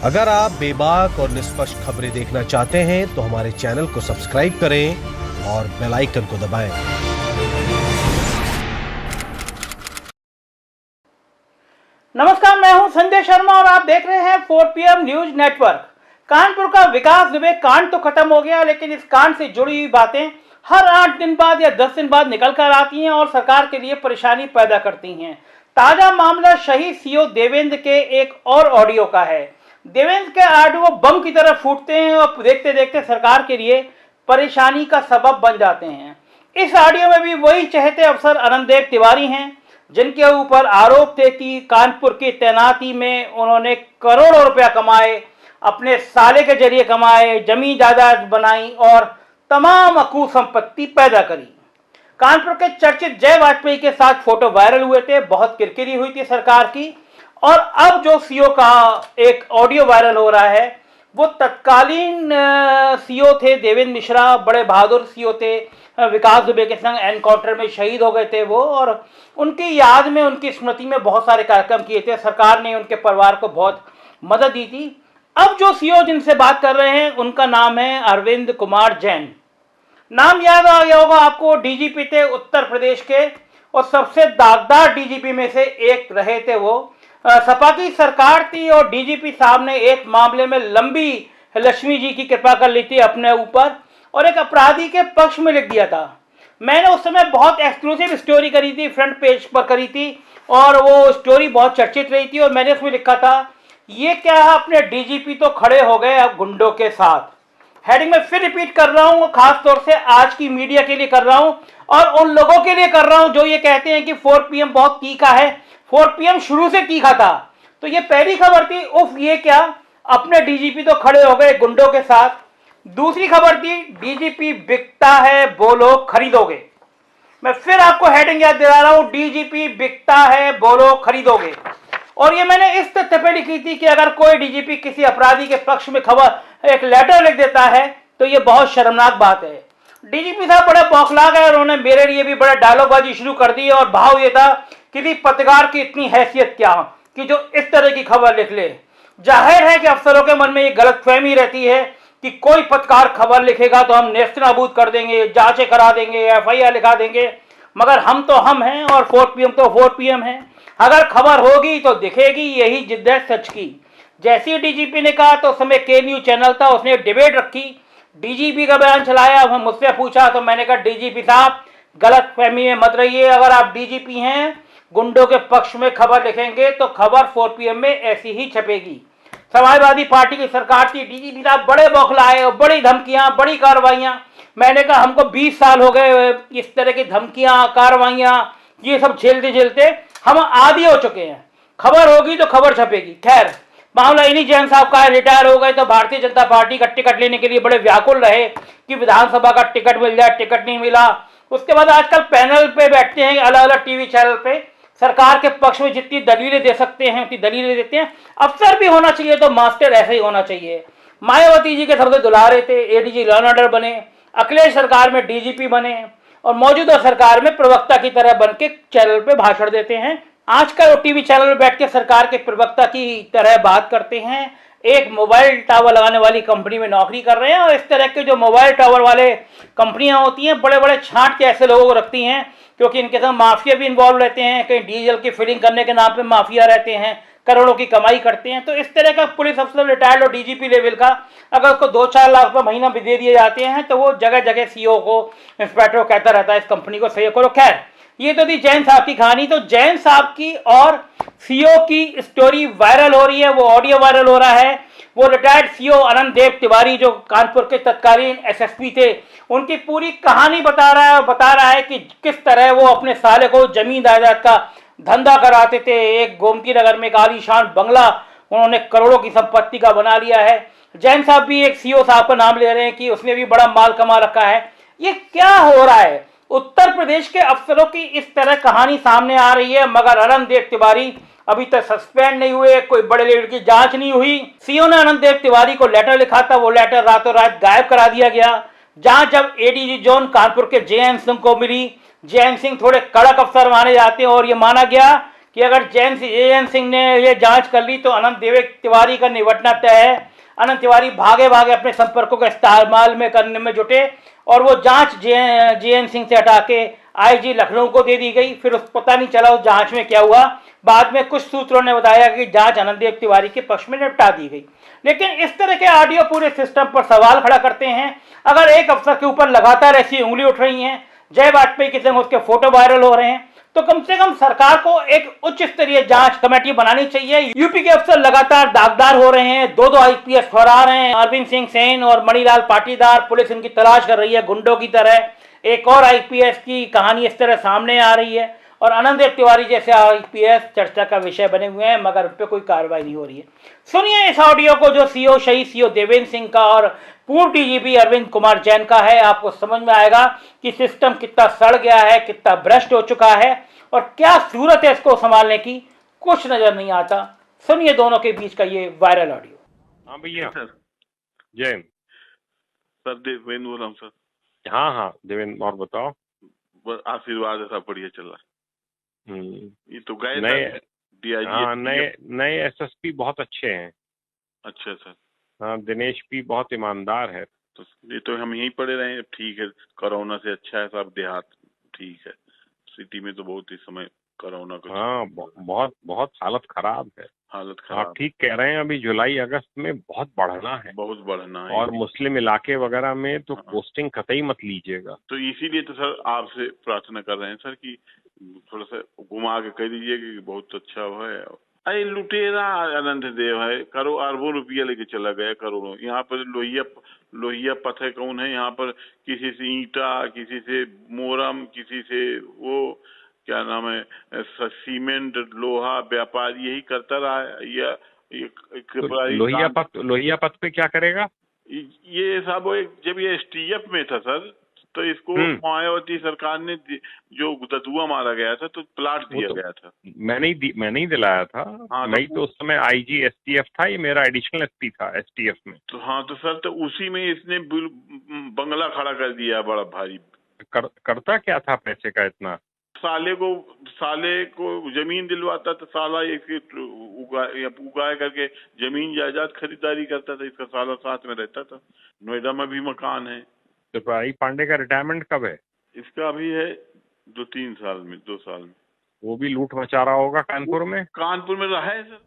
अगर आप बेबाक और निष्पक्ष खबरें देखना चाहते हैं तो हमारे चैनल को सब्सक्राइब करें और बेल आइकन को दबाएं। नमस्कार, मैं हूं संजय शर्मा और आप देख रहे हैं 4 PM न्यूज नेटवर्क। कानपुर का विकास दुबे कांड तो खत्म हो गया, लेकिन इस कांड से जुड़ी हुई बातें हर 8 दिन बाद या 10 दिन बाद निकल कर आती हैं और सरकार के लिए परेशानी पैदा करती हैं। ताजा मामला शहीद सीओ देवेंद्र के एक और ऑडियो का है। देवेंद्र के ऑडियो बम की तरह फूटते हैं और देखते देखते सरकार के लिए परेशानी का सबब बन जाते हैं। इस ऑडियो में भी वही चहेते अफसर अनंतदेव तिवारी हैं जिनके ऊपर आरोप थे कि कानपुर की तैनाती में उन्होंने करोड़ों रुपया कमाए, अपने साले के जरिए कमाए, जमीन जायदाद बनाई और तमाम अकूत संपत्ति पैदा करी। कानपुर के चर्चित जय वाजपेयी के साथ फोटो वायरल हुए थे, बहुत किरकिरी हुई थी सरकार की। और अब जो सीओ का एक ऑडियो वायरल हो रहा है, वो तत्कालीन सीओ थे देवेंद्र मिश्रा, बड़े बहादुर सीओ थे, विकास दुबे के संग एनकाउंटर में शहीद हो गए थे वो, और उनकी याद में, उनकी स्मृति में बहुत सारे कार्यक्रम किए थे। सरकार ने उनके परिवार को बहुत मदद दी थी। अब जो सीओ जिनसे बात कर रहे हैं उनका नाम है अरविंद कुमार जैन। नाम याद आ गया होगा आपको, डीजीपी थे उत्तर प्रदेश के और सबसे दागदार डीजीपी में से एक रहे थे वो। सपा की सरकार थी और डीजीपी साहब ने एक मामले में लंबी लक्ष्मी जी की कृपा कर ली थी अपने ऊपर और एक अपराधी के पक्ष में लिख दिया था। मैंने उस समय बहुत एक्सक्लूसिव स्टोरी करी थी, फ्रंट पेज पर करी थी और वो स्टोरी बहुत चर्चित रही थी और मैंने उसमें लिखा था, ये क्या है, अपने डीजीपी तो खड़े हो गए अब गुंडों के साथ। हेडिंग में फिर रिपीट कर रहा हूँ, खास तौर से आज की मीडिया के लिए कर रहा हूँ और उन लोगों के लिए कर रहा हूँ जो ये कहते हैं कि 4 PM बहुत तीखा है। 4 PM शुरू से तीखा था। तो ये पहली खबर थी, उफ ये क्या, अपने डीजीपी तो खड़े हो गए गुंडों के साथ। दूसरी खबर थी, डीजीपी बिकता है बोलो खरीदोगे। मैं फिर आपको हेडिंग याद दिला रहा हूं, डीजीपी बिकता है बोलो खरीदोगे। और ये मैंने इस तथ्य पे लिखी थी कि अगर कोई डीजीपी किसी अपराधी के पक्ष में खबर एक लेटर लिख देता है तो ये बहुत शर्मनाक बात है। डीजीपी साहब बड़े बौखला गए, उन्होंने मेरे लिए भी बड़े डायलॉगबाजी शुरू कर दी और भाव ये था, किसी पत्रकार की इतनी हैसियत क्या कि जो इस तरह की खबर लिख ले। जाहिर है कि अफसरों के मन में ये गलतफहमी रहती है कि कोई पत्रकार खबर लिखेगा तो हम नेस्त नाबूद कर देंगे, जांचें करा देंगे, FIR लिखा देंगे। मगर हम तो हम हैं और 4 PM तो 4 PM है। अगर खबर होगी तो दिखेगी, यही जिद्द है सच की। जैसे ही डीजीपी ने कहा तो उस समय के न्यूज चैनल था, उसने डिबेट रखी, डीजीपी का बयान चलाया, मुझसे पूछा तो मैंने कहा डीजीपी साहब गलतफहमी में मत रहिए, अगर आप डीजीपी हैं, गुंडों के पक्ष में खबर लिखेंगे तो खबर 4 PM में ऐसी ही छपेगी। समाजवादी पार्टी की सरकार थी, डीजीपी साहब बड़े बौखलाए, बड़ी धमकियां, बड़ी कार्रवाइयां। मैंने कहा हमको 20 साल हो गए इस तरह की धमकियां, कार्रवाइयां, ये सब झेलते झेलते हम आदी हो चुके हैं। खबर होगी तो खबर छपेगी। खैर, मामला इन्हीं जैन साहब का है, रिटायर हो गए तो भारतीय जनता पार्टी का टिकट लेने के लिए बड़े व्याकुल रहे कि विधानसभा का टिकट मिल जाए, टिकट नहीं मिला। उसके बाद आजकल पैनल पे बैठते हैं अलग अलग टीवी चैनल पे, सरकार के पक्ष में जितनी दलीलें दे सकते हैं उतनी दलीलें देते हैं। अफसर भी होना चाहिए तो मास्टर ऐसे ही होना चाहिए। मायावती जी के सबसे दुलारे थे, एडीजी लॉ एंड ऑर्डर बने, अखिलेश सरकार में डीजीपी बने और मौजूदा सरकार में प्रवक्ता की तरह बन के चैनल पे भाषण देते हैं। आजकल वो टीवी चैनल में बैठ के सरकार के प्रवक्ता की तरह बात करते हैं। एक मोबाइल टावर लगाने वाली कंपनी में नौकरी कर रहे हैं और इस तरह के जो मोबाइल टावर वाले कंपनियां होती हैं बड़े बड़े छांट के ऐसे लोगों को रखती हैं, क्योंकि इनके साथ माफिया भी इन्वॉल्व रहते हैं, कहीं डीजल की फिलिंग करने के नाम पे माफिया रहते हैं, करोड़ों की कमाई करते हैं। तो इस तरह का पुलिस अफसर रिटायर्ड और डीजीपी लेवल का अगर उसको 2-4 लाख रुपये महीना भी दे दिए जाते हैं तो वो जगह जगह सीओ को, इंस्पेक्टर को कहता रहता है इस कंपनी को सही करो। खैर, ये तो थी जैन साहब की कहानी। तो जैन साहब की और सीओ की स्टोरी वायरल हो रही है, वो ऑडियो वायरल हो रहा है। वो रिटायर्ड सीओ अनंतदेव तिवारी जो कानपुर के तत्कालीन SSP थे, उनकी पूरी कहानी बता रहा है कि किस तरह वो अपने साले को जमीन जायदाद का धंधा कराते थे। एक गोमती नगर में एक आलीशान बंगला उन्होंने करोड़ों की संपत्ति का बना लिया है। जैन साहब भी एक सीओ साहब का नाम ले रहे हैं कि उसने भी बड़ा माल कमा रखा है। ये क्या हो रहा है? उत्तर प्रदेश के अफसरों की इस तरह कहानी सामने आ रही है, मगर अनंतदेव तिवारी अभी तक सस्पेंड नहीं हुए, कोई बड़े लेवल की जांच नहीं हुई। सीओ ने अनंतदेव तिवारी को लेटर लिखा था, वो लेटर रातों रात गायब करा दिया गया। जहां जब एडीजी जोन कानपुर के JN सिंह को मिली, JN सिंह थोड़े कड़क अफसर माने जाते हैं और ये माना गया कि अगर जयंत सिंह ने ये जांच कर ली तो अनंत तिवारी का निपटना तय है। अनंत तिवारी भागे भागे अपने संपर्कों का इस्तेमाल में करने में जुटे और वो जांच जयंत सिंह से हटा के आईजी लखनऊ को दे दी गई। फिर उस पता नहीं चला उस जांच में क्या हुआ। बाद में कुछ सूत्रों ने बताया कि जांच अनंत तिवारी के पक्ष में निपटा दी गई। लेकिन इस तरह के ऑडियो पूरे सिस्टम पर सवाल खड़ा करते हैं। अगर एक अफसर के ऊपर लगातार ऐसी उंगली उठ रही है, जय वाजपेयी के संग उसके फोटो वायरल हो रहे हैं, तो कम से कम सरकार को एक उच्च स्तरीय जांच कमेटी बनानी चाहिए। यूपी के अफसर लगातार दागदार हो रहे हैं, दो आईपीएस फरार हैं, अरविंद सिंह सेन और मणिलाल पाटीदार। पुलिस इनकी तलाश कर रही है गुंडों की तरह। एक और आईपीएस की कहानी इस तरह सामने आ रही है और अनंत तिवारी जैसे आईपीएस चर्चा का विषय बने हुए हैं, मगर उन पर कोई कार्रवाई नहीं हो रही है। सुनिए इस ऑडियो को जो शहीद सीओ देवेंद्र सिंह का और पूर्व डीजीपी अरविंद कुमार जैन का है। आपको समझ में आएगा कि सिस्टम कितना सड़ गया है, कितना भ्रष्ट हो चुका है और क्या सूरत है इसको संभालने की, कुछ नजर नहीं आता। सुनिए दोनों के बीच का ये वायरल ऑडियो। हाँ भैया सर जैन। सर देवेंद्र बोल रहा हूँ सर। हाँ हाँ देवेंद्र, और बताओ। बस आशीर्वाद है, सब बढ़िया चल रहा है। ये तो गए नए डीआईजी। हाँ नए एसएसपी बहुत अच्छे हैं। अच्छा सर। हाँ दिनेश भी बहुत ईमानदार है। तो ये तो हम यहीं पड़े रहे, ठीक है। कोरोना से अच्छा है सब देहात, ठीक है। सिटी में तो बहुत इस समय कोरोना का हाँ बहुत हालत खराब है। हालत आप खराब। ठीक कह रहे हैं, अभी जुलाई अगस्त में बहुत बढ़ना है, बहुत बढ़ना है। और मुस्लिम इलाके वगैरह में तो हाँ। पोस्टिंग कतई मत लीजिएगा। तो इसीलिए तो सर आपसे प्रार्थना कर रहे हैं सर कि थोड़ा सा घुमा के कह दीजिए कि बहुत अच्छा है। अरे लुटेरा अनंत देव है, करो अरबों रुपया लेके चला गया, करोड़ों। यहाँ पर लोहिया पत्थर कौन है यहाँ पर? किसी से ईंटा, किसी से मोरम, किसी से वो क्या नाम है सीमेंट लोहा व्यापार यही करता रहा है। तो लोहिया पथ पे क्या करेगा? ये सब जब ये एसटीएफ में था सर, तो इसको मायावती सरकार ने जो दतुआ मारा गया था तो प्लाट दिया गया था। मैं नहीं दिलाया था। हाँ, नहीं तो उस समय आईजी एसटीएफ था, ये मेरा एडिशनल एसपी था एसटीएफ में। तो हाँ तो सर, तो उसी में इसने बंगला खड़ा कर दिया बड़ा भारी। करता क्या था पैसे का इतना? साले को जमीन दिलवाता था, साला इसके उगाए करके जमीन जायदाद खरीदारी करता था। इसका साला साथ में रहता था। नोएडा में भी मकान है। तो आई पांडे का रिटायरमेंट कब है? इसका अभी है 2 साल में। वो भी लूट मचा रहा होगा कानपुर में। कानपुर में रहा है सर।